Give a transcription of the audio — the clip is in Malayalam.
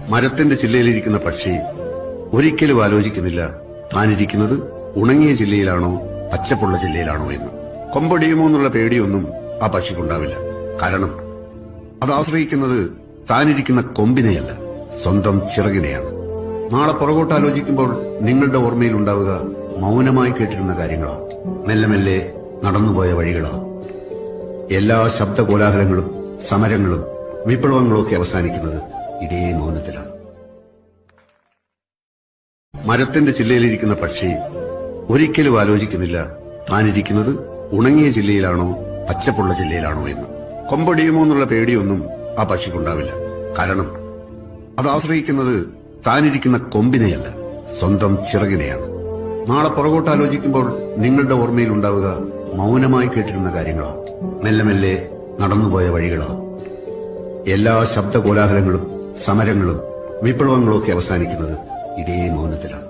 മരത്തിന്റെ ചില്ലയിലിരിക്കുന്ന പക്ഷി ഒരിക്കലും ആലോചിക്കുന്നില്ല താനിരിക്കുന്നത് ഉണങ്ങിയ ജില്ലയിലാണോ പച്ചപ്പുള്ള ജില്ലയിലാണോ എന്ന്. കൊമ്പടിയുമോ എന്നുള്ള പേടിയൊന്നും ആ പക്ഷിക്കുണ്ടാവില്ല. കാരണം അത് ആശ്രയിക്കുന്നത് താനിരിക്കുന്ന കൊമ്പിനെയല്ല, സ്വന്തം ചിറകിനെയാണ്. നാളെ പുറകോട്ട് ആലോചിക്കുമ്പോൾ നിങ്ങളുടെ ഓർമ്മയിൽ ഉണ്ടാവുക മൗനമായി കേട്ടിരുന്ന കാര്യങ്ങളോ, മെല്ലെ മെല്ലെ നടന്നുപോയ വഴികളോ. എല്ലാ ശബ്ദകോലാഹലങ്ങളും സമരങ്ങളും വിപ്ലവങ്ങളും ഒക്കെ അവസാനിക്കുന്നത് ഇതേ മൗനത്തിലാണ്. മരത്തിന്റെ ചില്ലയിലിരിക്കുന്ന പക്ഷി ഒരിക്കലും ആലോചിക്കുന്നില്ല താനിരിക്കുന്നത് ഉണങ്ങിയ ജില്ലയിലാണോ പച്ചപ്പുള്ള ജില്ലയിലാണോ എന്ന്. കൊമ്പടിയുമോ എന്നുള്ള പേടിയൊന്നും ആ പക്ഷിക്കുണ്ടാവില്ല. കാരണം അത് ആശ്രയിക്കുന്നത് താനിരിക്കുന്ന കൊമ്പിനെയല്ല, സ്വന്തം ചിറകിനെയാണ്. നാളെ പുറകോട്ട് ആലോചിക്കുമ്പോൾ നിങ്ങളുടെ ഓർമ്മയിൽ ഉണ്ടാവുക മൗനമായി കേട്ടിരുന്ന കാര്യങ്ങളോ, മെല്ലെ മെല്ലെ നടന്നുപോയ വഴികളോ. എല്ലാ ശബ്ദകോലാഹലങ്ങളും സമരങ്ങളും വിപ്ലവങ്ങളും ഒക്കെ അവസാനിക്കുന്നത് ഇതേ മൗനത്തിലാണ്.